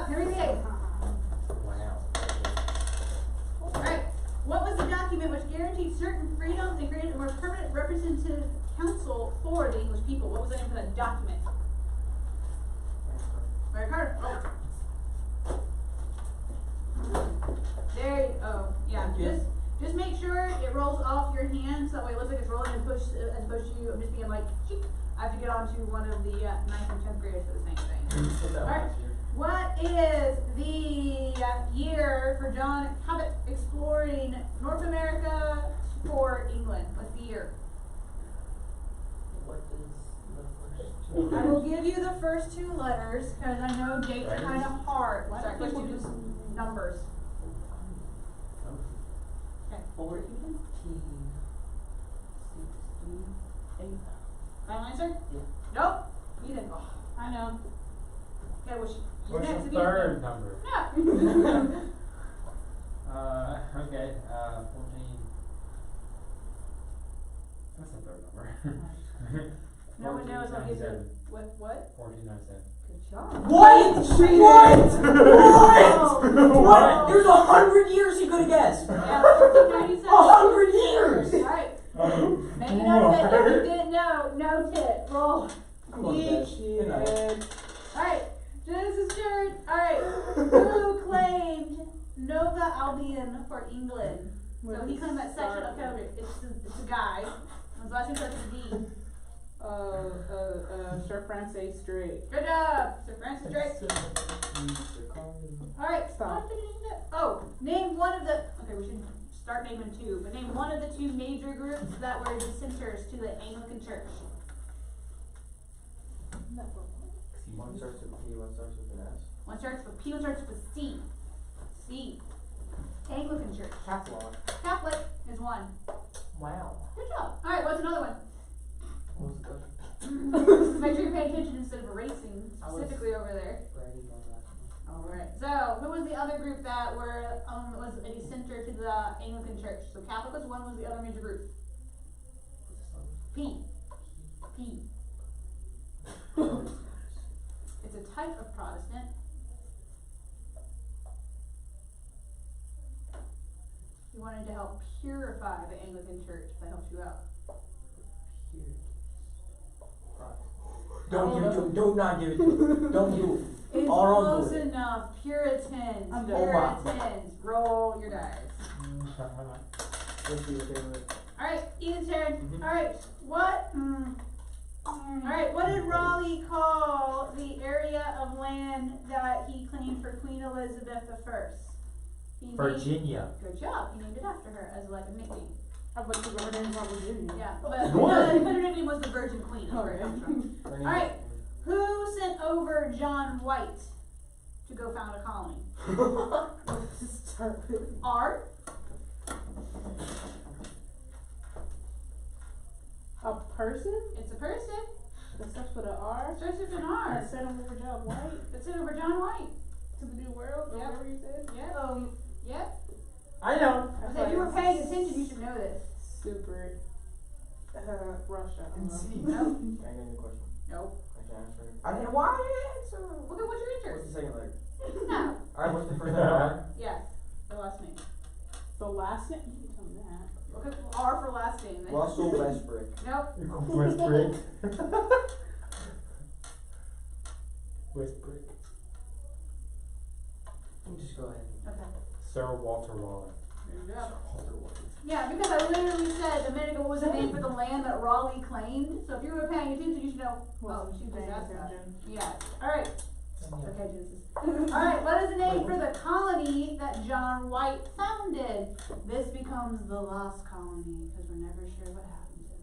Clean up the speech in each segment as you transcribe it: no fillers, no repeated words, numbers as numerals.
up. Henry VIII. Wow. Alright. What was the document which guaranteed certain freedoms and created a more permanent representative council for the English people? What was the name of that document? Right, Carter. There you go. Yeah. Just make sure it rolls off your hands. That way it looks like it's rolling and push as opposed to you. I'm just being like, cheap. I have to get on to one of the 9th and 10th graders for the same thing. Alright. What is the year for John Cabot exploring North America for England? What's the year? What is the first I will give you the first 2 letters because I know dates are kind of hard. What's our first 2 numbers? Okay. 14. Final answer? Yeah. Nope. Ethan. I know. Okay, well, What's next, the third number? Yeah. Okay, 14. That's the third number. No one knows. I'll give you what? 1497. Good job. What? What? What? There's 100 years he could have guessed. Yeah, 1497. 100 years. Alright. Make a note of it. If you didn't know, note it. Roll. Come on, Dad. Good night. Alright. Genesis turn. Alright. Who claimed Nova Albion for England? So he claimed that section of Celtic. It's a guy. His last name starts with D. Sir Francis Drake. Good job, Sir Francis Drake. Alright, Stop. oh, name one of the, okay, we should start naming 2, but name one of the 2 major groups that were dissenters to the Anglican Church. One starts with P, one starts with an S. One starts with P, one starts with C. C. Anglican Church. Catholic. Catholic is one. Wow. Good job. Alright, what's another one? What was the question? Make sure you're paying attention instead of erasing specifically over there. Writing on that one. Alright, so who was the other group that was a dissenter to the Anglican Church? So Catholic was one, was the other major group? P. P. It's a type of Protestant. He wanted to help purify the Anglican Church. That helps you out. Don't give it to him. Do not give it to him. Don't do it. It's All wrong close with it. enough. Puritans. I'm done. Puritans. Roll your dice. Let's see what they were. Alright, Ian's turn. Mhm. Alright, what? Alright, what did Raleigh call the area of land that he claimed for Queen Elizabeth I? He named- Virginia. Good job. He named it after her as like a nickname. I bet you her name's not Virginia. Yeah, but What? her nickname was the Virgin Queen. That's where it comes from. Alright, who sent over John White to go found a colony? R. A person? It's a person. That starts with an R? Starts with an I R. sent him over John White It's sent over John White. to the New World, or Yep. whatever you said. Yep. Yep. I know. I said if you were paying attention, you should know this. Super. Russia. And C. Nope. Can I get any question? Nope. I can answer. I didn't. Why did I answer? Look at what's your What's answer. the second letter? No. Alright, what's the first letter? Yes. The last name. The last name? You can tell me that. Look at R for last name. then. Russell Westbrook. Nope. Westbrook. Westbrook. Just go ahead. Okay. Sir Walter Raleigh. There you go. Yeah, because I literally said a minute ago what was the name for the land that Raleigh claimed. So if you were paying attention, you should know. Oh, she just asked that. Yeah. Alright. Okay, Genesis. Alright, what is the name for the colony that John White founded? This becomes the lost colony because we're never sure what happened to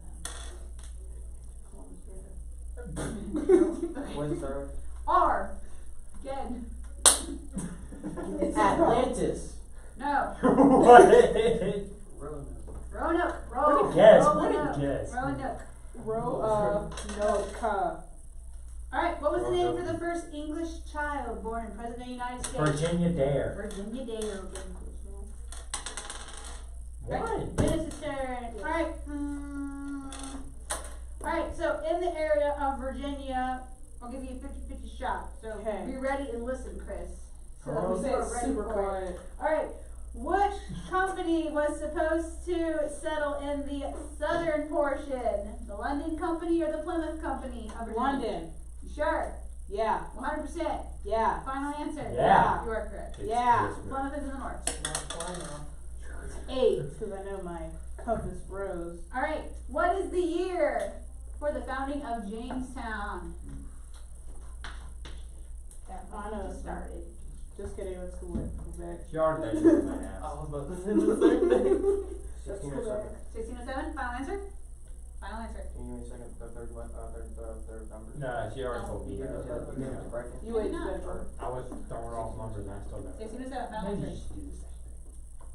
them. What does it start with? R. Again. Atlantis. No. What? Roanoke. What a guess, what a Roanoke. guess. Roanoke. No, Alright, what was the name for the first English child born in President of the United States? Virginia Dare. Virginia Dare. What? Genesis turn. Alright. Alright, so in the area of Virginia, I'll give you a 50-50 shot. So Okay. be ready and listen, Chris. So that we Say were it's ready super for it. quiet. Alright, which company was supposed to settle in the southern portion? The London Company or the Plymouth Company of Virginia? London. You sure? Yeah. 100%. Yeah. Final answer. Yeah. You are correct. It's Yeah. Christmas. Plymouth is in the north. It's 8, because I know my compass rose. Alright, what is the year for the founding of Jamestown? That I know just it's started. Just kidding, let's go with Quebec. She already knows my I ass. was about to say the same thing. 1607. 1607, final answer? Final answer. Can you give me a second, the third number? No, she already told me. You gave it to Brecken? You wait, Maybe not. Jennifer. I was throwing off numbers and I still got it. 1607, final Maybe you answer. should do the same thing.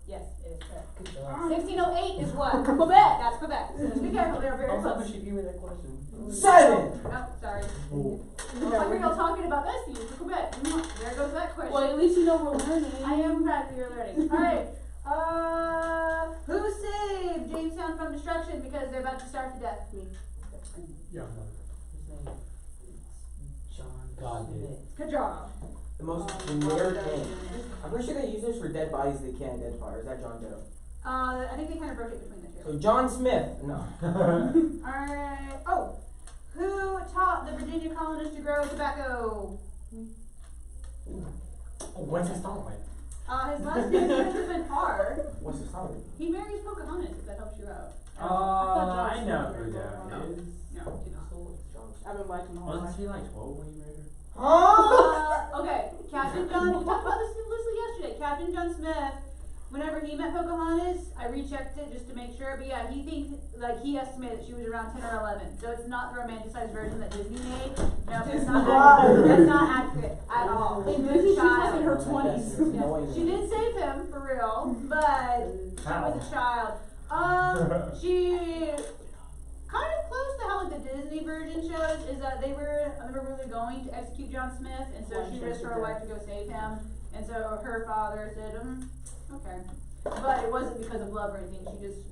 Yes, it is correct. Good job. 1608 is what? Quebec! That's Quebec. So just be careful, they're I very was hoping close. she'd give me that question. 7! Oh, sorry. Ooh. Looks like we're all talking about besties for Quebec. There goes that question. Well, at least you know we're learning. I am proud that you're learning. Alright. Who saved Jamestown from destruction because they're about to starve to death? Me. Yeah. His name is John God did. Smith. Good job. The most generic name. I'm pretty sure they use this for dead bodies they can't identify. Or is that John Doe? I think they kind of rotate between the two. So John Smith. No. Alright. Oh. Who taught the Virginia colonists to grow tobacco? Oh, what's his song like? His last name is an R. What's his name? He marries Pocahontas, if that helps you out. I know who that No. is. No, you don't. I've been liking the whole Wasn't life. she like 12 when you married her? Okay, Captain John, we talked about this loosely yesterday. Captain John Smith, whenever he met Pocahontas, I rechecked it just to make sure, but yeah, he estimated that she was around 10 or 11. So it's not the romanticized version that Disney made. No, it's not accurate. That's not accurate at all. In He Disney, was she's a like in child. her 20s. Yes. She did save him, for real, but she was a child. She kind of close to how like the Disney version shows is that they were really going to execute John Smith, and so she risked her life to go save him, and so her father said, okay. But it wasn't because of love or anything.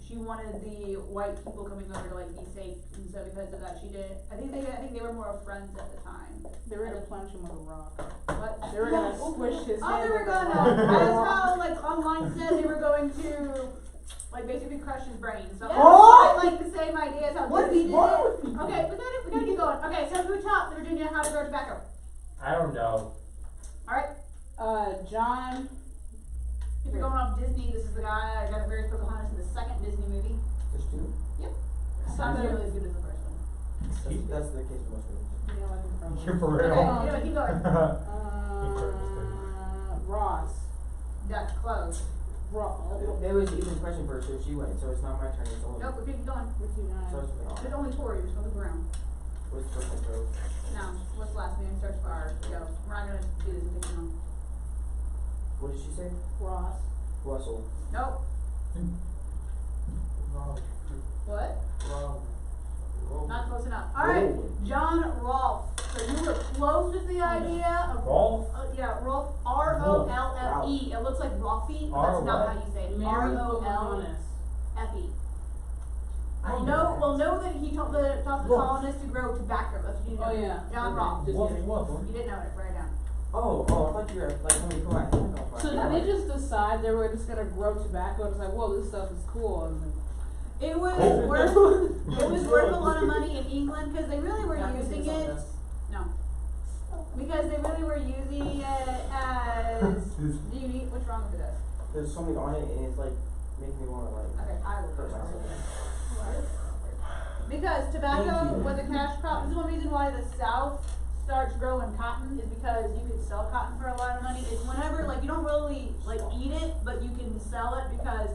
She wanted the white people coming over to like be safe, and so because of that, she did. I think they were more friends at the time. They were gonna punch him with a rock. What? They were gonna squish his Oh, head they were with a gonna. rock. That's how like online said they were going to like basically crush his brain. So Oh! I like the same idea as how What Disney is did wrong it. with people? Okay, we gotta keep going. Okay, so who taught the Virginia how to grow tobacco? I don't know. Alright, John. if you're going off Disney, this is the guy that married Pocahontas in the second Disney movie. There's two. It's not nearly as good as the first one. That's the case for most movies. You know, like in front of You're him. for Okay, real. anyway, keep going. Ross. That's close. There was even a question for her, so she went. So it's not my turn. It's only. Nope, we're keeping going. So it's me. There's only four, you're just gonna move around. What's the first one? Now, what's the last name? Starts with R. Go. We're not gonna do this and take it long. What did she say? Ross. Russell. Nope. Wrong. What? Wrong. Wrong. Not close enough. Alright, John Rolfe. So you were close with the idea of Rolf? yeah, Rolfe. R-O-L-F-E. It looks like Rolfie, but that's not how you say it. Mary R-O-L-F-E. Pocahontas. Well, know that he taught the colonists to grow tobacco. That's what you know. Oh, yeah. John Rolfe. Just What? kidding. What? You didn't know it. Write it down. Oh, I thought you were like somebody put my hand off. So did they just decide they were just gonna grow tobacco and it's like, whoa, this stuff is cool? And It was Oh. worth a lot of money in England because they really were using it. No. Because they really were using it as. Do you need? What's wrong with this? There's something on it, and it's like making me want to like. Okay, I will. hurt myself. Because tobacco was a cash crop. This is one reason why the South starts growing cotton is because you can sell cotton for a lot of money. It's whenever like you don't really like eat it, but you can sell it because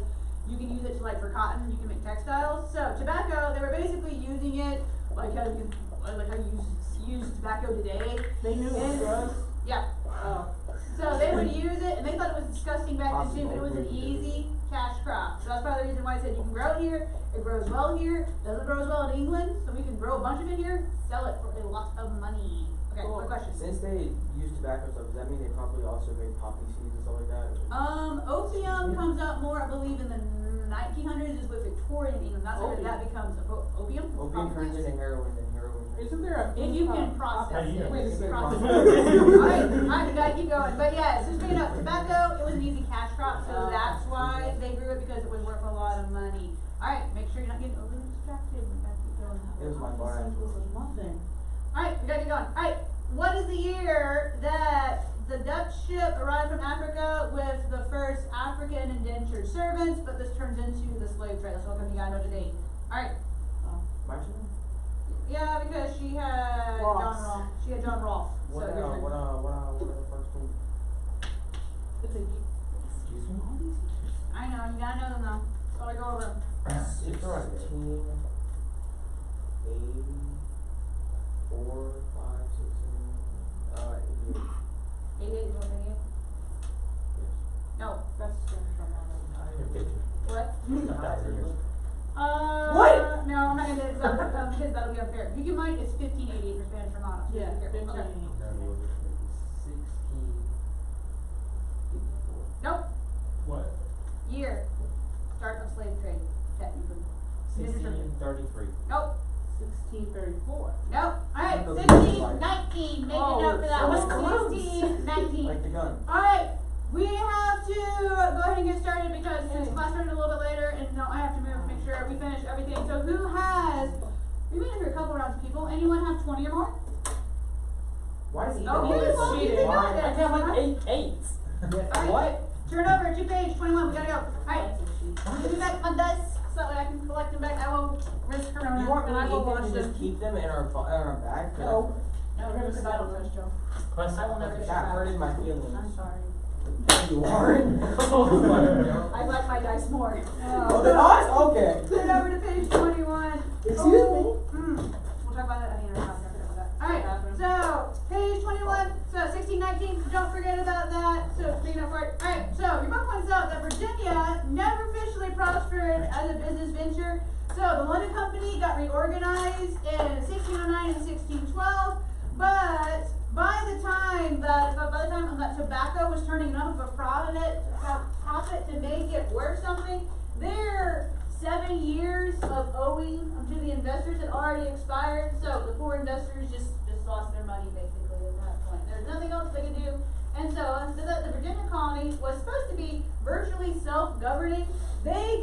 you can use it to like for cotton. You can make textiles. So tobacco, they were basically using it like how you use tobacco today. they knew it was drugs. Yeah. Oh. So they would use it, and they thought it was disgusting back then too, but it was an easy cash crop. So that's probably the reason why I said you can grow it here, it grows well here, doesn't grow as well in England, so we can grow a bunch of it here, sell it for a lot of money. Okay, Well, what question? Since they use tobacco stuff, does that mean they probably also made poppy seeds and stuff like that? Opium comes out more, I believe, in the 1900s is with Victorian England. That's where Opium. that becomes opium. Opium turns into heroin, and heroin. Isn't there a If you can process Yeah, it. wait a second. Process it. Alright, we gotta keep going. But yeah, just so you know, tobacco, it was an easy cash crop, so that's why they grew it, because it was worth a lot of money. Alright, make sure you're not getting overly distracted, we gotta keep going. It was my bar. This was nothing. Alright, we gotta keep going. Alright, what is the year that the Dutch ship arrived from Africa with the first African indentured servants, but this turns into the slave trade? That's what you gotta know the date. Alright, March? yeah, because she had Ross. John Rolfe. She had John Rolfe. So What here's her- are the first two? It's a Excuse me? I know, you gotta know them though. So I go over them. 16, 84, 5, 16, 88. 88 is what they get. Yes. No, that's Spanish from what? What? No, I'm not gonna do it because that'll be unfair. You can mind it's 1588 for Spanish Romano. So Yeah, be careful. 15. Okay. 16. Nope. What? Year. Start of slave trade, technically. 1633. Nope. 1634. Nope. Alright, What the 1619. Make Oh, a note for that that was one. close. 1619. Like the gun. Alright, we have to go ahead and get started because since class started a little bit later and no, I have to move to make sure we finish everything. So who has, we made it through a couple rounds of people. Anyone have 20 or more? Why does he Oh, always you well, you cheating? did Why? not. I got like 8 8s. Alright, What? turn over to page 21. We gotta go. Alright, give me back my dice so that I can collect them back. I will risk Corona You want me and I will to watch just them. keep them in our bag? No, we're gonna put that on first, Joe. Question. I will never get That back. hurted my feelings. I'm sorry. You aren't. I like my dice more. Oh, then us? Okay. Turn over to page 21. Excuse me? We'll talk about that at the end of the class. Alright, so page 21, so 1619, don't forget about that. So bring it up for it. Alright, so your book points out that Virginia never officially prospered as a business venture. So the London Company got reorganized in 1609 and 1612, but by the time that tobacco was turning enough of a profit to make it worth something, their 7 years of owing to the investors had already expired. So the poor investors just lost their money basically at that point. There's nothing else they could do. And so the Virginia colony was supposed to be virtually self-governing. They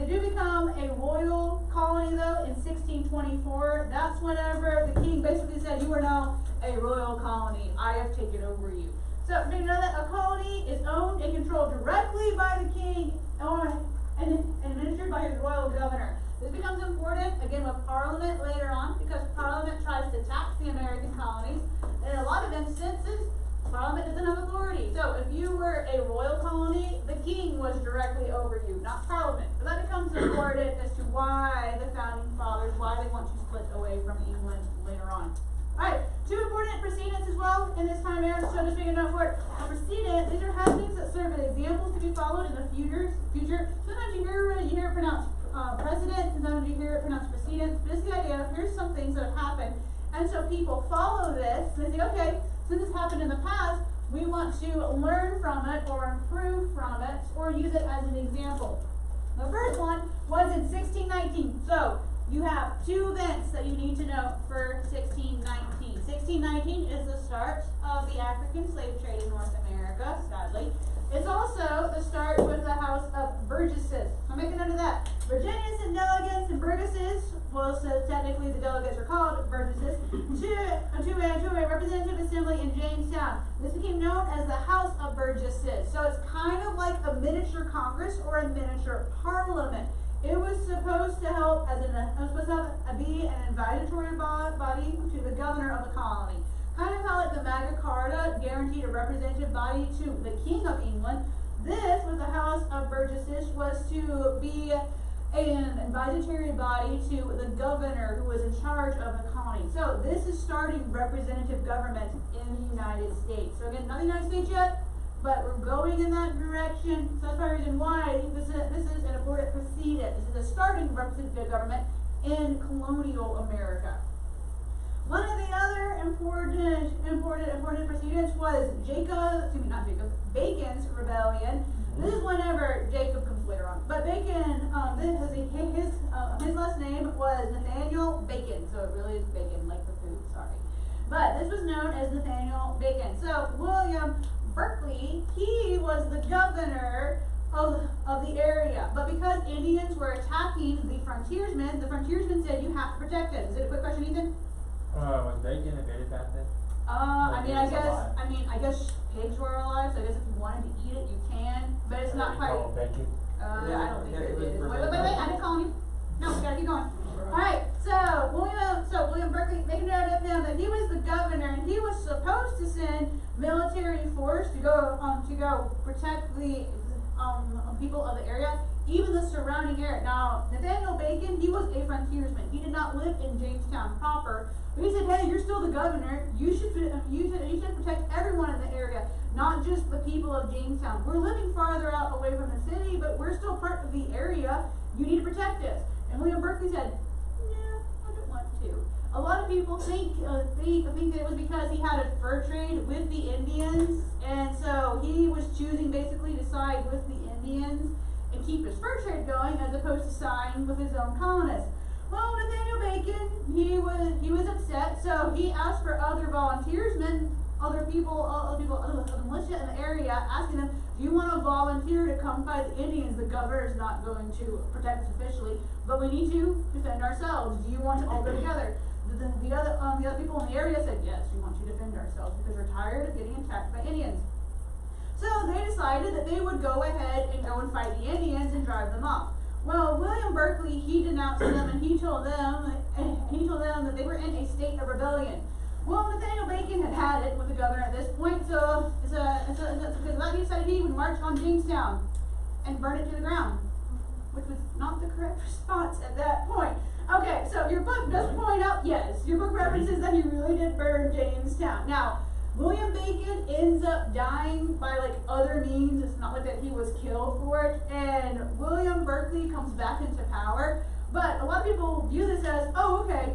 do become a royal colony though in 1624. That's whenever the king basically said, you are now a royal colony. I have taken over you. So you know that a colony is owned and controlled directly by the king and administered by his royal governor. This becomes important again with Parliament later on because Parliament tries to tax the American colonies. And in a lot of instances, Parliament doesn't have authority. So if you were a royal colony, the king was directly over you, not Parliament. But that becomes important as to why the founding fathers, why they want to split away from England later on. Alright, two important precedents as well in this time era, so just make a note for it. A precedent, these are happenings that serve as examples to be followed in the future. Sometimes you hear it pronounced precedent, sometimes you hear it pronounced precedent. But it's the idea, here's some things that have happened. And so people follow this, and they say, okay, since this happened in the past, we want to learn from it or improve from it or use it as an example. The first one was in 1619. So you have two events that you need to know for 1619. 1619 is the start of the African slave trade in North America, sadly. It's also the start with the House of Burgesses. So make a note of that. Virginians and delegates and Burgesses, well, so technically the delegates are called Burgesses, to a representative assembly in Jamestown. This became known as the House of Burgesses. So it's kind of like a miniature Congress or a miniature Parliament. It was supposed to help be an advisory body to the governor of the colony. Kind of how like the Magna Carta guaranteed a representative body to the King of England. This, with the House of Burgesses, was to be an advisory body to the governor who was in charge of the colony. So this is starting representative government in the United States. So again, not the United States yet, but we're going in that direction. So that's the reason why this is an important precedent. This is a starting representative government in colonial America. One of the other important precedents was Bacon's Rebellion This is whenever Jacob comes later on. But Bacon, his last name was Nathaniel Bacon, so it really is bacon, like the food, sorry. But this was known as Nathaniel Bacon. So William Berkeley, he was the governor of the area. But because Indians were attacking the frontiersmen said you have to protect us. Is it a quick question, Ethan? Was Bacon invented back then? I guess pigs were alive, so I guess if you wanted to eat it, you can. But it's not quite. Called bacon. I don't think Yeah, it it was is. for Wait, I'm just calling you. No, we gotta keep going. Alright, so William Berkeley, make a note of him that he was the governor and he was supposed to send military force to go protect the people of the area, even the surrounding area. Now, Nathaniel Bacon, he was a frontiersman. He did not live in Jamestown proper. But he said, hey, you're still the governor. You should protect everyone in the area, not just the people of Jamestown. We're living farther out away from the city, but we're still part of the area. You need to protect us. And William Berkeley said, no, I don't want to. A lot of people think that it was because he had a fur trade with the Indians, and so he was choosing basically to side with the Indians and keep his fur trade going as opposed to siding with his own colonists. Well, Nathaniel Bacon, he was upset, so he asked for other volunteersmen, other the militia in the area, asking them, do you want to volunteer to come fight the Indians? The governor is not going to protect us officially, but we need to defend ourselves. Do you want to all go together? The other people in the area said, yes, we want to defend ourselves because we're tired of getting attacked by Indians. So they decided that they would go ahead and go and fight the Indians and drive them off. Well, William Berkeley, he denounced them and he told them that they were in a state of rebellion. Well, Nathaniel Bacon had it with the governor at this point, so he decided he would march on Jamestown and burn it to the ground, which was not the correct response at that point. Okay, so your book does point out, yes, your book references that he really did burn Jamestown. Now, William Bacon ends up dying by other means. It's not like that he was killed for it. And William Berkeley comes back into power. But a lot of people view this as, oh, okay,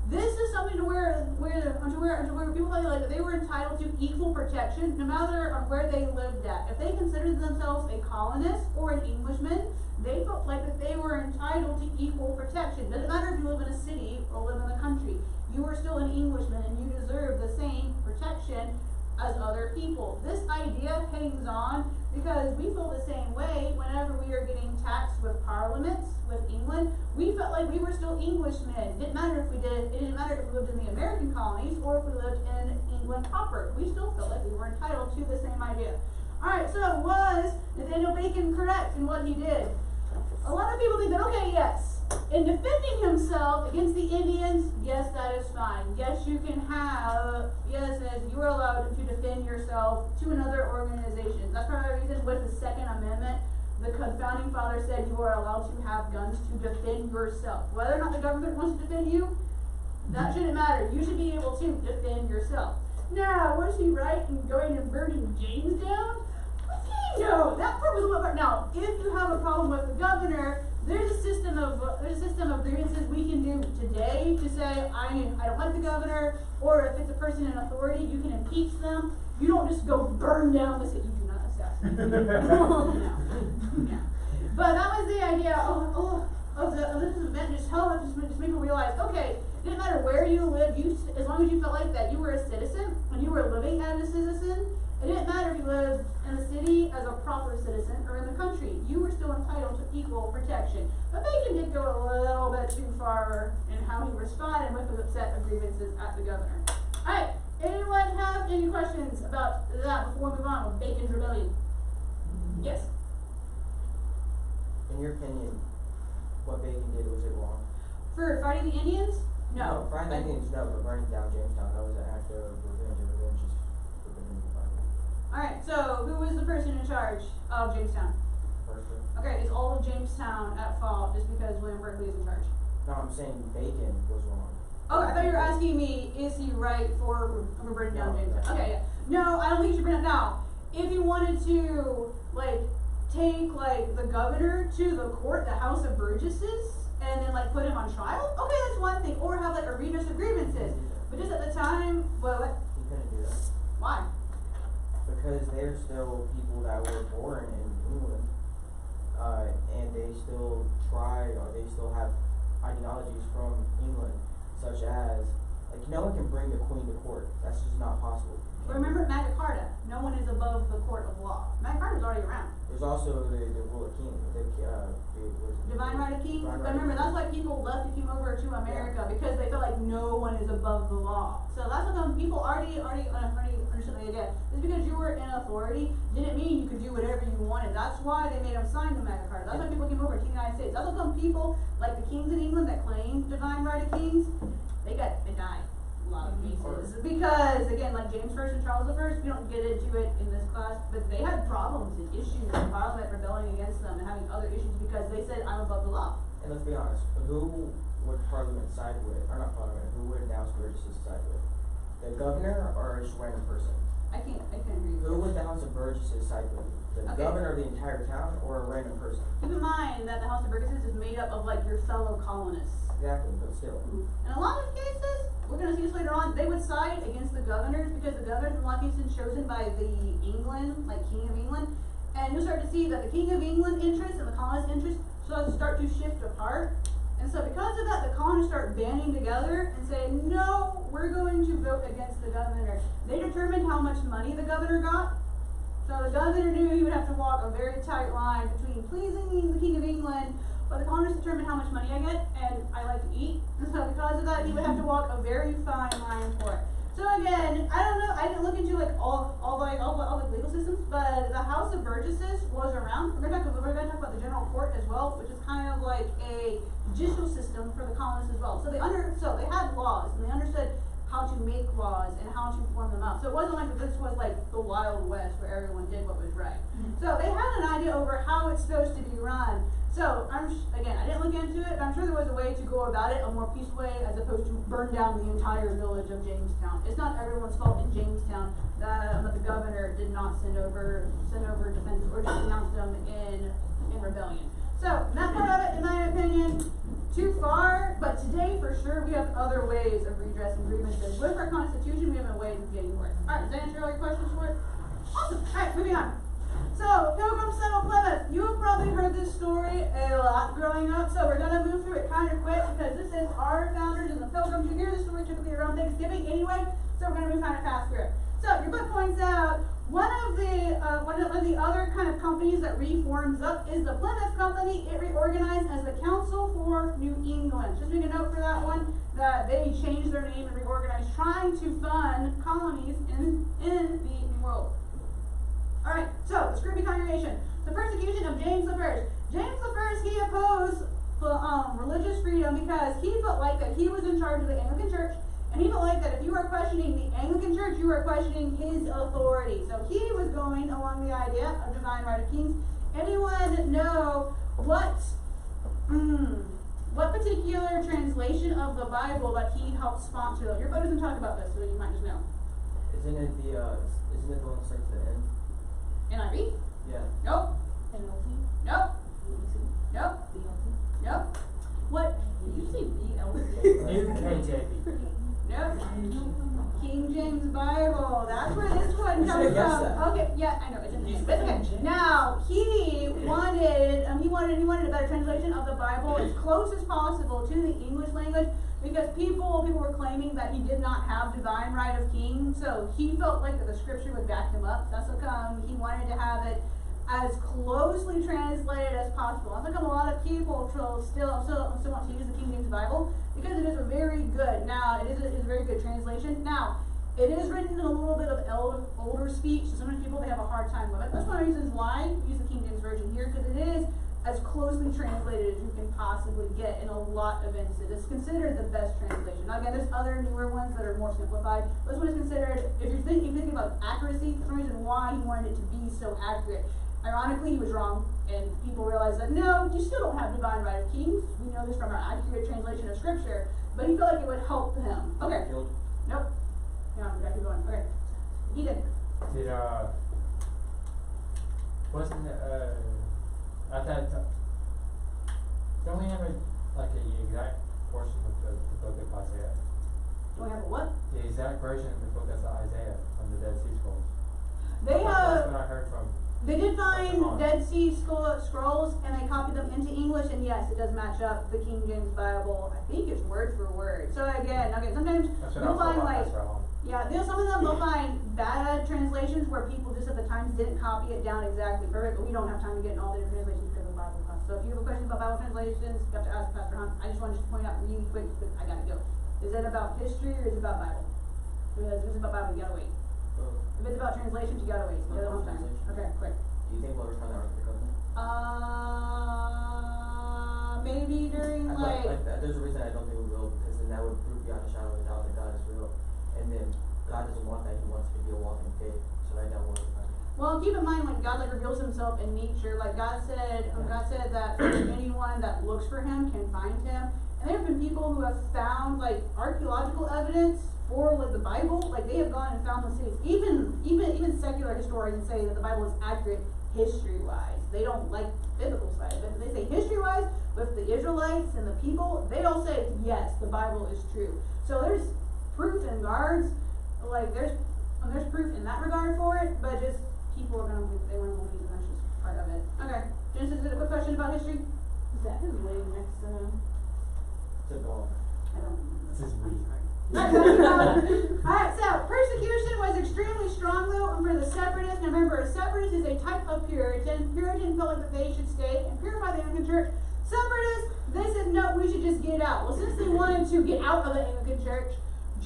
this is something to where people feel like that they were entitled to equal protection no matter on where they lived at. If they considered themselves a colonist or an Englishman, they felt like that they were entitled to equal protection. Doesn't matter if you live in a city or live in the country. You are still an Englishman and you deserve the same protection as other people. This idea hangs on because we feel the same way whenever we are getting taxed with parliaments, with England. We felt like we were still Englishmen. It didn't matter if we lived in the American colonies or if we lived in England proper. We still felt like we were entitled to the same idea. Alright, so was Nathaniel Bacon correct in what he did? A lot of people think that, okay, yes, in defending himself against the Indians, yes, that is fine. Yes, you can have, yes, you are allowed to defend yourself to another organization. That's part of the reason with the Second Amendment, the founding father said you are allowed to have guns to defend yourself. Whether or not the government wants to defend you, that shouldn't matter. You should be able to defend yourself. Now, was he right in going and burning Jamestown? No, that part was a little bit. Now, if you have a problem with the governor, there's a system of grievances we can do today to say I don't like the governor, or if it's a person in authority, you can impeach them. You don't just go burn down the city. You do not assassinate. No. But that was the idea of this event. Just make people realize, okay, it didn't matter where you lived. As long as you felt like that you were a citizen and you were living as a citizen. It didn't matter if you lived in the city as a proper citizen or in the country. You were still entitled to equal protection. But Bacon did go a little bit too far in how he responded with his upset grievances at the governor. Alright, anyone have any questions about that before we move on with Bacon's rebellion? Yes? In your opinion, what Bacon did, was it wrong? For fighting the Indians? No. Fighting the Indians, no, but burning down Jamestown, that was an act of revenge, and revenge is forbidden in the Bible. Alright, so who was the person in charge of Jamestown? Person. Okay, is all of Jamestown at fault just because William Berkeley is in charge? No, I'm saying Bacon was wrong. Oh, I thought you were asking me, is he right for burning down No, Jamestown? no. Okay, yeah. No, I don't think you should burn it down. If you wanted to, take, the governor to the court, the House of Burgesses, and then, put him on trial, okay, that's one thing. Or have, a redress of grievances. But just at the time, what? He couldn't do that. Why? because they're still people that were born in England, and they still try, or they still have ideologies from England, such as, like, no one can bring the Queen to court. That's just not possible. But remember Magna Carta, no one is above the court of law. Magna Carta's already around. There's also the rule of king, what is it? Divine right of kings, Divine but right of remember, kings. that's why people left and came over to America, because they felt like no one is above the law. So that's what people already understood the idea. Just because you were in authority didn't mean you could do whatever you wanted. That's why they made them sign the Magna Carta. That's why people came over to the United States. That's why some people, like the kings in England that claimed divine right of kings, they died. A lot of cases. Because, again, like James I and Charles I, we don't get into it in this class, but they had problems and issues in Parliament rebelling against them and having other issues because they said, I'm above the law. And let's be honest, who would Parliament side with, or not Parliament, who would Dallas Burgesses side with? The governor or just a random person? I can't agree with Who you. would the House of Burgesses side with? The Okay. governor of the entire town or a random person? Keep in mind that the House of Burgesses is made up of like your fellow colonists. Exactly, but still. In a lot of cases, we're gonna see this later on, they would side against the governors because the governors in a lot of cases chosen by the England, like King of England. And you'll start to see that the King of England interest and the colonists' interest start to shift apart. And so because of that, the colonists start banding together and saying, no, we're going to vote against the governor. They determined how much money the governor got. So the governor knew he would have to walk a very tight line between pleasing the King of England, but the colonists determined how much money I get, and I like to eat. And so because of that, he would have to walk a very fine line for it. So again, I don't know, I didn't look into like all the legal systems, but the House of Burgesses was around. We're gonna talk about the General Court as well, which is kind of like a judicial system for the colonists as well. So they had laws, and they understood how to make laws and how to form them out. So it wasn't like this was like the Wild West where everyone did what was right. So they had an idea over how it's supposed to be run. So again, I didn't look into it, but I'm sure there was a way to go about it a more peaceful way as opposed to burn down the entire village of Jamestown. It's not everyone's fault in Jamestown that the governor did not send over defenses or just denounce them in rebellion. So that part of it, in my opinion, too far, but today for sure we have other ways of redressing grievances. With our Constitution, we have a way of getting for it. Alright, does that answer all your questions for it? Awesome. Alright, moving on. So, Pilgrims settled Plymouth. You have probably heard this story a lot growing up, so we're going to move through it kind of quick because this is our founders and the Pilgrims. You hear this story typically around Thanksgiving anyway, so we're going to move kind of fast through it. So, your book points out one of the other kind of companies that reforms up is the Plymouth Company. It reorganized as the Council for New England. Just make a note for that one, that they changed their name and reorganized, trying to fund colonies in the New World. Alright, so the Scrooby congregation. The persecution of James I. James I, he opposed religious freedom because he felt like that he was in charge of the Anglican Church, and he felt like that if you were questioning the Anglican Church, you were questioning his authority. So he was going along the idea of divine right of kings. Anyone know what particular translation of the Bible that he helped sponsor? Your book doesn't talk about this, so you might just know. Isn't it the one that starts with the N? NIV? Yeah. Nope. NLT? Nope. BLT? Nope. BLT? Nope. What? Did you say BLT? New KJV. Nope. King James Bible. That's where this one You comes should've guessed from. that. Okay, yeah, I know. It didn't. But okay. Now he wanted a better translation of the Bible as close as possible to the English language because people were claiming that he did not have divine right of king. So he felt like that the scripture would back him up. That's how come he wanted to have it as closely translated as possible. That's how come a lot of people still want to use the King James Bible because it is a very good. Now it is a very good translation. Now it is written in a little bit of older speech, so sometimes people they have a hard time with it. That's one of the reasons why I use the King James version here because it is as closely translated as you can possibly get in a lot of instances. It's considered the best translation. Now again, there's other newer ones that are more simplified. This one is considered, if you're thinking about accuracy, that's the reason why he wanted it to be so accurate. Ironically, he was wrong, and people realized that no, you still don't have divine right of kings. We know this from our accurate translation of scripture, but he felt like it would help him. Okay. Nope. Yeah, we got to keep going. Okay. He did. Wasn't at that time, don't we have an exact portion of the book of Isaiah? Do we have a what? The exact version of the book of Isaiah from the Dead Sea Scrolls. They That's have, what I heard from. they did find That's Dead Sea Scrolls and they copied them into English, and yes, it does match up the King James Bible. I think it's word for word. So again, okay, sometimes That's what I you'll was told find by like, Pastor Alon. yeah, some of them will find bad translations where people just at the times didn't copy it down exactly perfect, but we don't have time to get in all the different translations because of the Bible class. So if you have a question about Bible translations, you have to ask Pastor Hunt. I just wanted to point out really quick, but I gotta go. Is it about history or is it about Bible? Because if it's about Bible, you gotta wait. If it's about translations, you gotta wait. You don't have time. Translation. Okay, quick. Do you think we'll ever find the Ark of the Covenant? Maybe during like. There's a reason I don't think we will, because then that would prove beyond a shadow of a doubt that God is real. And then God doesn't want that, he wants it to be a walking faith. So I doubt we'll ever find it. Well, keep in mind when God like reveals himself in nature, like God said that anyone that looks for him can find him. And there have been people who have found like archaeological evidence for like the Bible, like they have gone and found those cities. Even secular historians say that the Bible is accurate history-wise. They don't like biblical side of it, but they say history-wise, with the Israelites and the people, they all say yes, the Bible is true. So there's proof in regards, like there's proof in that regard for it, but just people are gonna they want to believe that's just part of it. Okay, Genesis, is it a quick question about history? Is that his leg next to him? To go on. I don't remember. This is weird. Alright, so persecution was extremely strong though for the separatists. Now remember, a separatist is a type of Puritan. Puritan felt like that they should stay and purify the Anglican Church. Separatists, they said no, we should just get out. Well, since they wanted to get out of the Anglican Church,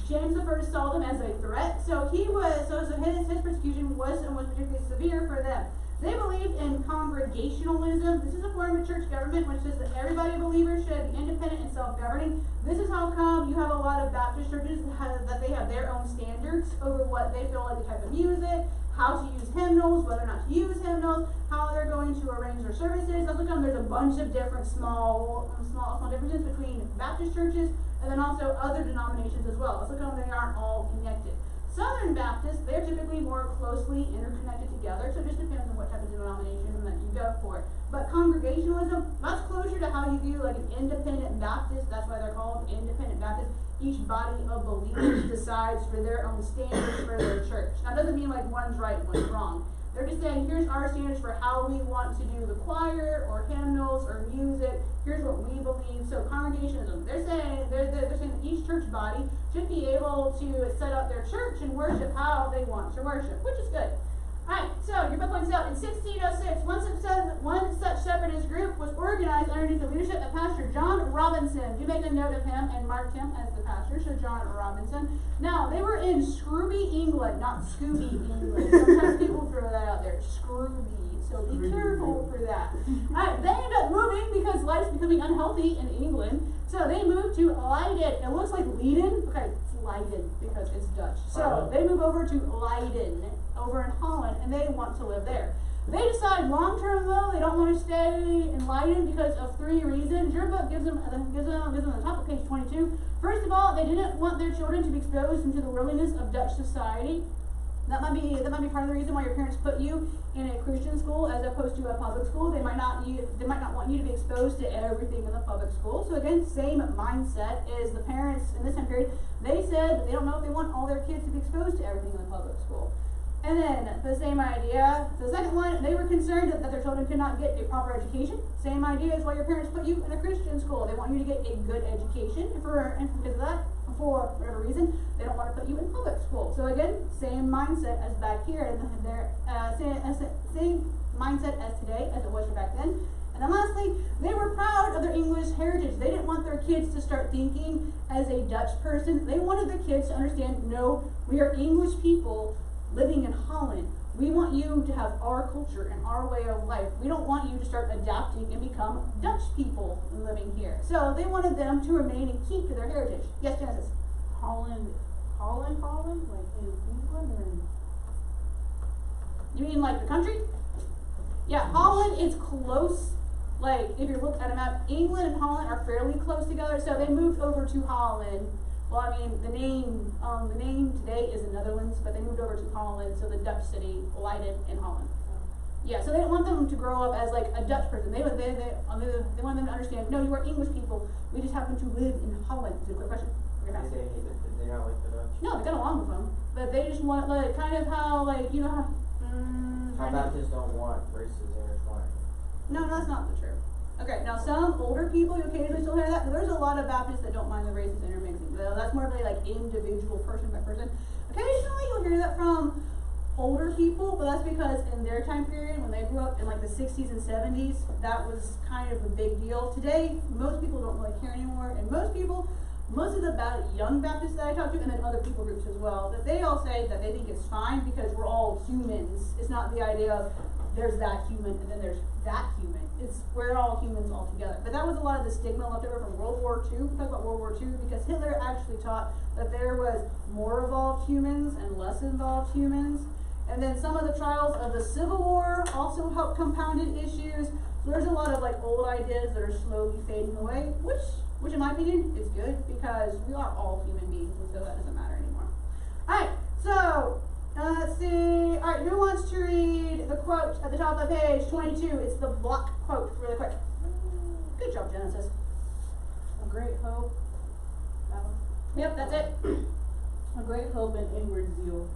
James I saw them as a threat. So his persecution was particularly severe for them. They believed in congregationalism. This is a form of church government which says that everybody believers should be independent and self-governing. This is how come you have a lot of Baptist churches that they have their own standards over what they feel like the type of music, how to use hymnals, whether or not to use hymnals, how they're going to arrange their services. That's how come there's a bunch of different small differences between Baptist churches and then also other denominations as well. That's how come they aren't all connected. Southern Baptists, they're typically more closely interconnected together, so it just depends on what type of denomination that you go for. But congregationalism, that's closer to how you view like an independent Baptist. That's why they're called independent Baptists. Each body of believers decides for their own standards for their church. Now, it doesn't mean like one's right and one's wrong. They're just saying, here's our standards for how we want to do the choir or hymnals or music. Here's what we believe. So congregationalism, they're saying that each church body should be able to set up their church and worship how they want to worship, which is good. Alright, so your book points out in 1606, one such separatist group was organized underneath the leadership of Pastor John Robinson. You make a note of him and mark him as the pastor, so John Robinson. Now, they were in Scrooby, England, not Scooby, England. Sometimes people throw that out there, Scrooby, so be careful for that. Alright, they ended up moving because life's becoming unhealthy in England, so they moved to Leiden. It looks like Leiden, okay, it's Leiden because it's Dutch. So they move over to Leiden, over in Holland, and they want to live there. They decide long term though, they don't want to stay in Leiden because of 3 reasons. Your book gives them on the top of page 22. First of all, they didn't want their children to be exposed into the worldliness of Dutch society. That might be part of the reason why your parents put you in a Christian school as opposed to a public school. They might not want you to be exposed to everything in the public school. So again, same mindset is the parents in this time period. They said that they don't know if they want all their kids to be exposed to everything in the public school. And then the same idea, the second one, they were concerned that their children could not get a proper education. Same idea is why your parents put you in a Christian school. They want you to get a good education, and because of that, for whatever reason, they don't want to put you in public school. So again, same mindset as back here, and same mindset as today as it was back then. And then lastly, they were proud of their English heritage. They didn't want their kids to start thinking as a Dutch person. They wanted the kids to understand, no, we are English people living in Holland. We want you to have our culture and our way of life. We don't want you to start adapting and become Dutch people living here. So they wanted them to remain and keep to their heritage. Yes, Genesis? Holland, like in England or in... You mean like the country? Yeah, Holland is close. Like, if you look at a map, England and Holland are fairly close together, so they moved over to Holland. Well, I mean, the name today is the Netherlands, but they moved over to Holland, so the Dutch city, Leiden in Holland. Yeah, so they didn't want them to grow up as like a Dutch person. They wanted them to understand, no, you are English people. We just happen to live in Holland. Is it a quick question? Did they not like the Dutch? No, they got along with them, but they just want like kind of how like you know how How Baptists don't want races intertwined. No, that's not the truth. Okay, now some older people, you occasionally still hear that, but there's a lot of Baptists that don't mind the races intermixing. Though that's more of a like individual person by person. Occasionally you'll hear that from older people, but that's because in their time period, when they grew up in like the 60s and 70s, that was kind of a big deal. Today, most people don't really care anymore, and most of the young Baptists that I talk to, and then other people groups as well, that they all say that they think it's fine because we're all humans. It's not the idea of there's that human and then there's that human. It's we're all humans all together. But that was a lot of the stigma left over from World War II. We talk about World War II because Hitler actually taught that there was more evolved humans and less evolved humans. And then some of the trials of the Civil War also helped compounded issues. So there's a lot of like old ideas that are slowly fading away, which in my opinion is good because we are all human beings, and so that doesn't matter anymore. Alright, so let's see. Alright, who wants to read the quote at the top of page 22? It's the block quote, really quick. Good job, Genesis. A great hope. That one. Yep, that's it. A great hope and inward zeal.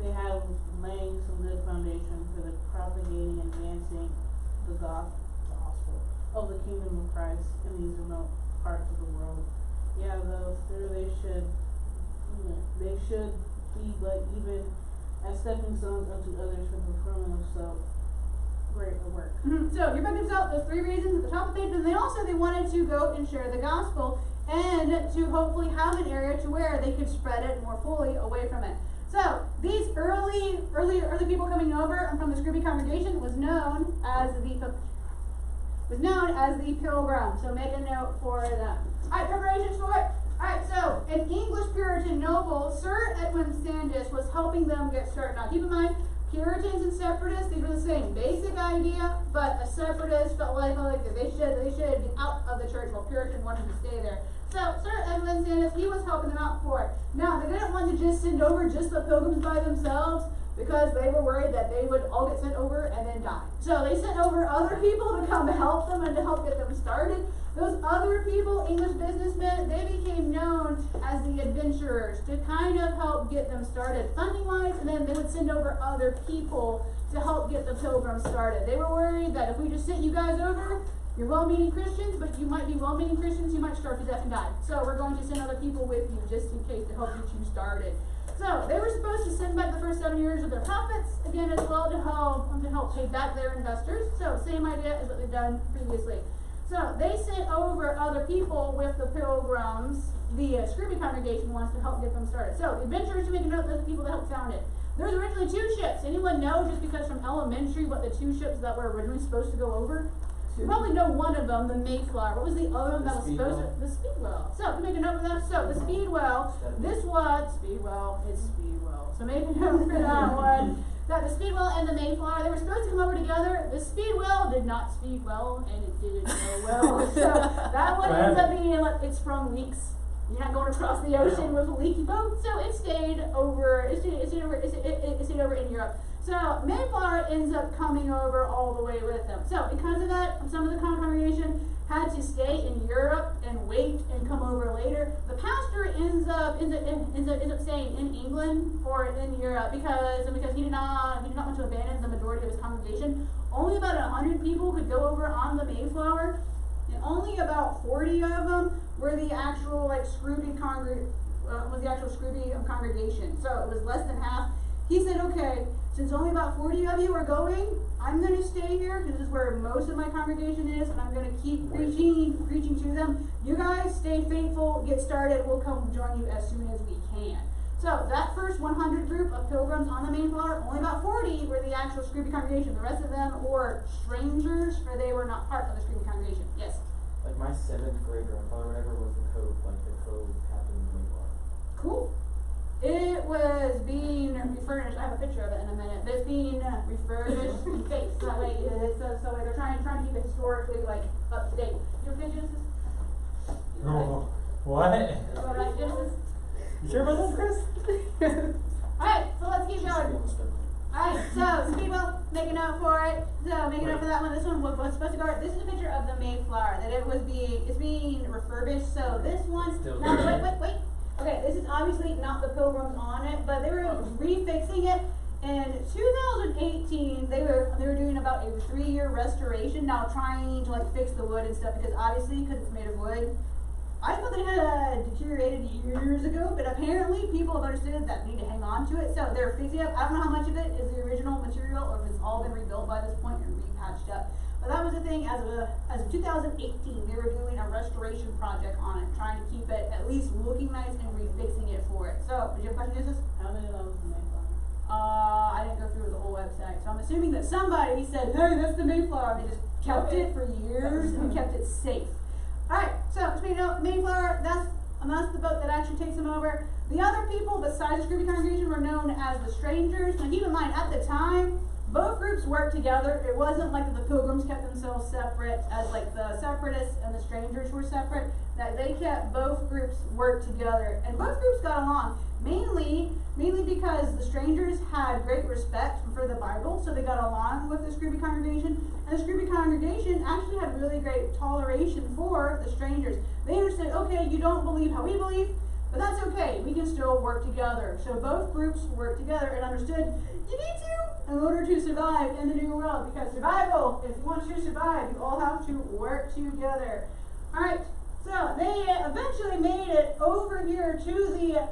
They have laying some good foundation for the propagating and advancing the gospel of the kingdom of Christ in these remote parts of the world. Yeah, though they should be but even as stepping stones unto others for fulfilling of so great a work. So your book gives out those 3 reasons at the top of the page, but they wanted to go and share the gospel and to hopefully have an area to where they could spread it more fully away from it. So these early people coming over from the Scrooby congregation was known as the Pilgrims. So make a note for them. Alright, preparations for it. Alright, so an English Puritan noble, Sir Edwin Sandys, was helping them get started. Now keep in mind, Puritans and separatists, these were the same basic idea, but a separatist felt like they should be out of the church while Puritan wanted to stay there. So Sir Edwin Sandys, he was helping them out for it. Now they didn't want to just send over just the Pilgrims by themselves because they were worried that they would all get sent over and then die. So they sent over other people to come help them and to help get them started. Those other people, English businessmen, they became known as the adventurers to kind of help get them started funding-wise, and then they would send over other people to help get the Pilgrims started. They were worried that if we just sent you guys over, you're well-meaning Christians, but you might be well-meaning Christians, you might starve to death and die. So we're going to send other people with you just in case to help get you started. So they were supposed to send back the first 7 years of their profits, again as well to help pay back their investors. So same idea as what they've done previously. So they sent over other people with the Pilgrims. The Scrooby congregation wants to help get them started. So the adventurers, to make a note, those are the people that helped found it. There's originally 2 ships. Anyone know, just because from elementary, what the 2 ships that were originally supposed to go over? You probably know one of them, the Mayflower. What was the other one that was supposed to? The Speedwell. So to make a note for that. So the Speedwell, this was Speedwell. It's Speedwell. So make a note for that one. That the Speedwell and the Mayflower, they were supposed to come over together. The Speedwell did not speed well, and it didn't go well. So that one ends up being it's from leaks. You're not going across the ocean with a leaky boat, so it stayed over. It stayed over in Europe. So Mayflower ends up coming over all the way with them. So because of that, some of the congregation had to stay in Europe and wait and come over later. The pastor ends up staying in England or in Europe because he did not want to abandon the majority of his congregation. Only about 100 people could go over on the Mayflower, and only about 40 of them were the actual Scrooby congregation. So it was less than half. He said, okay, since only about 40 of you are going, I'm going to stay here because this is where most of my congregation is, and I'm going to keep preaching to them. You guys stay faithful, get started, we'll come join you as soon as we can. So that first 100 group of Pilgrims on the Mayflower, only about 40 were the actual Scrooby congregation. The rest of them were strangers, or they were not part of the Scrooby congregation. Yes? Like my 7th grade grandfather, whatever was the code happened in the Mayflower. Cool. It was being refurnished. I have a picture of it in a minute. It's being refurbished and fixed. That way, so they're trying to keep it historically up to date. You okay, Genesis? Oh, what? Alright, Genesis. You sure about that, Chris? Alright, so let's keep going. Alright, so Speedwell, make a note for it. So make a note for that one. This one was supposed to go. This is a picture of the Mayflower that it's being refurbished. So this one. Now wait. Okay, this is obviously not the Pilgrims on it, but they were refixing it in 2018, they were doing about a 3-year restoration, now trying to like fix the wood and stuff, because obviously, because it's made of wood, I thought they had deteriorated years ago, but apparently people have understood that they need to hang on to it, so they're fixing it. I don't know how much of it is the original material, or if it's all been rebuilt by this point and repatched up. But that was the thing, as of 2018, they were doing a restoration project on it, trying to keep it at least looking nice and refixing it for it. So, did you have a question, Jesus? How many of those do they find? I didn't go through the whole website, so I'm assuming that somebody said, hey, that's the Mayflower, and they just kept it for years and kept it safe. Alright, so speaking of Mayflower, that's the boat that actually takes them over. The other people besides the Scrooby congregation were known as the Strangers. Now keep in mind, at the time, both groups worked together. It wasn't like the Pilgrims kept themselves separate, as like the Separatists and the Strangers were separate. That they kept both groups work together, and both groups got along. Mainly because the Strangers had great respect for the Bible, so they got along with the Scrooby congregation. And the Scrooby congregation actually had really great toleration for the Strangers. They understood, okay, you don't believe how we believe, but that's okay. We can still work together. So both groups worked together and understood you need to in order to survive in the new world. Because survival, if you want to survive, you all have to work together. Alright, so they eventually made it over here to the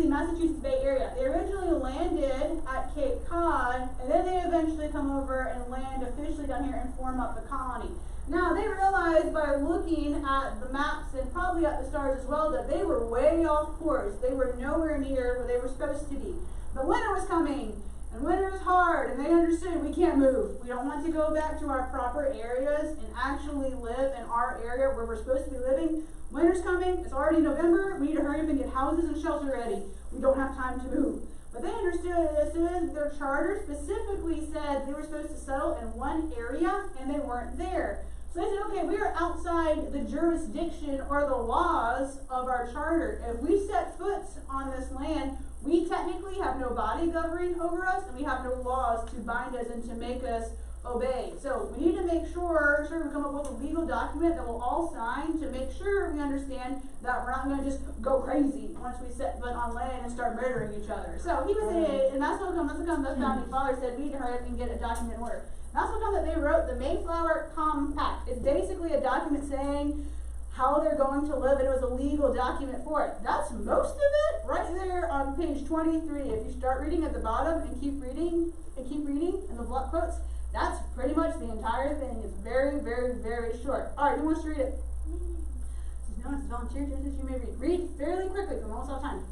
Massachusetts Bay Area. They originally landed at Cape Cod, and then they eventually come over and land officially down here and form up the colony. Now, they realized by looking at the maps and probably at the stars as well that they were way off course. They were nowhere near where they were supposed to be. But winter was coming, and winter was hard, and they understood we can't move. We don't want to go back to our proper areas and actually live in our area where we're supposed to be living. Winter's coming, it's already November, we need to hurry up and get houses and shelter ready. We don't have time to move. But they understood as soon as their charter specifically said they were supposed to settle in one area, and they weren't there. So they said, okay, we are outside the jurisdiction or the laws of our charter. If we set foot on this land, we technically have no body governing over us, and we have no laws to bind us and to make us obey. So we need to make sure we come up with a legal document that we'll all sign to make sure we understand that we're not going to just go crazy once we set foot on land and start murdering each other. So he was and that's what the founding father said we need to hurry up and get a document in order. That's what come that they wrote the Mayflower Compact. It's basically a document saying how they're going to live, and it was a legal document for it. That's most of it right there on page 23. If you start reading at the bottom and keep reading in the block quotes, that's pretty much the entire thing. It's very, very, very short. Alright, who wants to read it? Since no one's volunteered, you may read. Read fairly quickly, because I'm almost out of time.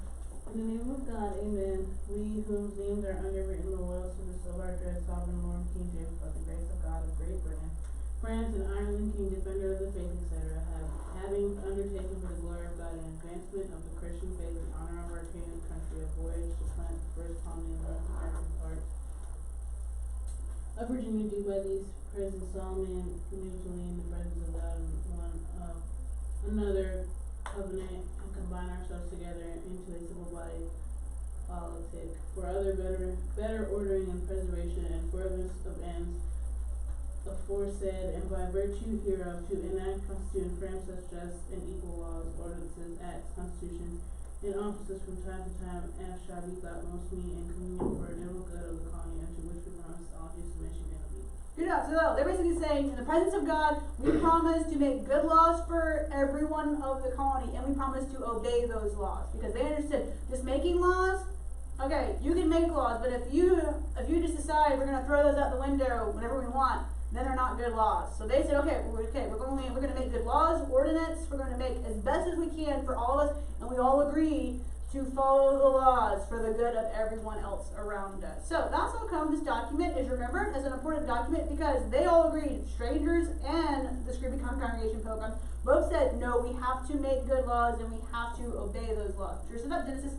In the name of God, amen. We whose names are underwritten in the loyal service of our dread sovereign Lord King James, by the grace of God of Great Britain, France and Ireland, King Defender of the Faith, etc., having undertaken for the glory of God an advancement of the Christian faith in honor of our King and country, a voyage to plant the first colony in North American part of Virginia, do by these present solemnly and mutually in the presence of God and one another covenant, and combine ourselves together into a civil body politic for other better ordering and preservation and furtherance of ends aforesaid, and by virtue hereof to enact, constitute, and frame such just and equal laws, ordinances, acts, constitutions, and offices from time to time, as shall be thought most meet and convenient for a general good of the colony, unto which we promise all due submission and allegiance. Good enough. So they're basically saying, in the presence of God, we promise to make good laws for everyone of the colony, and we promise to obey those laws. Because they understood, just making laws, okay, you can make laws, but if you just decide we're going to throw those out the window whenever we want, then they're not good laws. So they said, okay, we're going to make good laws, ordinance, we're going to make as best as we can for all of us, and we all agree to follow the laws for the good of everyone else around us. So that's how come this document is remembered as an important document, because they all agreed, strangers and the Scrooby congregation pilgrims both said, no, we have to make good laws and we have to obey those laws. Sure, so that Genesis.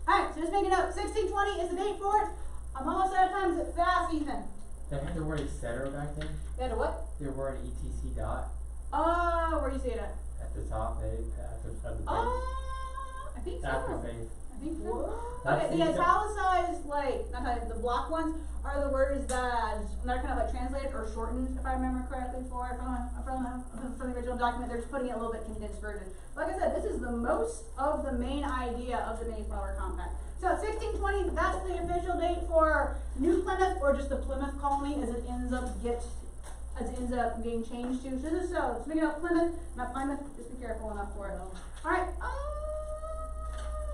Alright, so just make it up. 1620 is the date for it. I'm almost out of time. Is it fast, Ethan? They had the word etc. back then. They had a what? The word etc. dot Oh, where do you see it at? at the top. At the I think so. after faith. I think so. What? Okay, the That's the- italicized, like, not the block ones are the words that are kind of like translated or shortened, if I remember correctly, from the original document. They're just putting it a little bit condensed version. Like I said, this is the most of the main idea of the Mayflower Compact. So 1620, that's the official date for New Plymouth, or just the Plymouth colony as it ends up being changed to. So this is so speaking of Plymouth, not Plymouth, just be careful enough for it. Alright,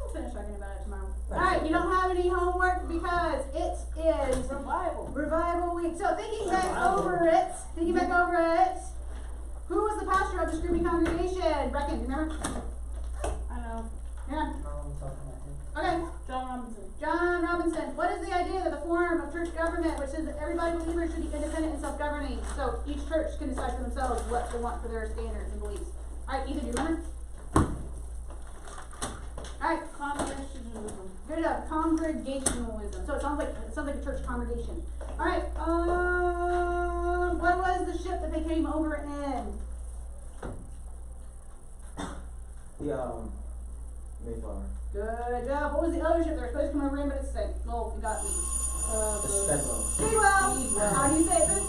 we'll finish talking about it tomorrow. Alright, you don't have any homework because it is Revival Week. So thinking back over it, who was the pastor of the Screaming Congregation? Brecken, do you remember? I know. Yeah. Okay. John Robinson. John Robinson. What is the idea that the form of church government, which says that everybody believers should be independent and self-governing, so each church can decide for themselves what they want for their standards and beliefs. Alright, Ethan, do you remember? Alright, Congregationalism. good job. Congregationalism. So it sounds like a church congregation. Alright, what was the ship that they came over in? The Mayflower. Good job. What was the other ship they were supposed to come over in, but it sank? Oh, you got me. The Speedwell. Speedwell. How do you say it?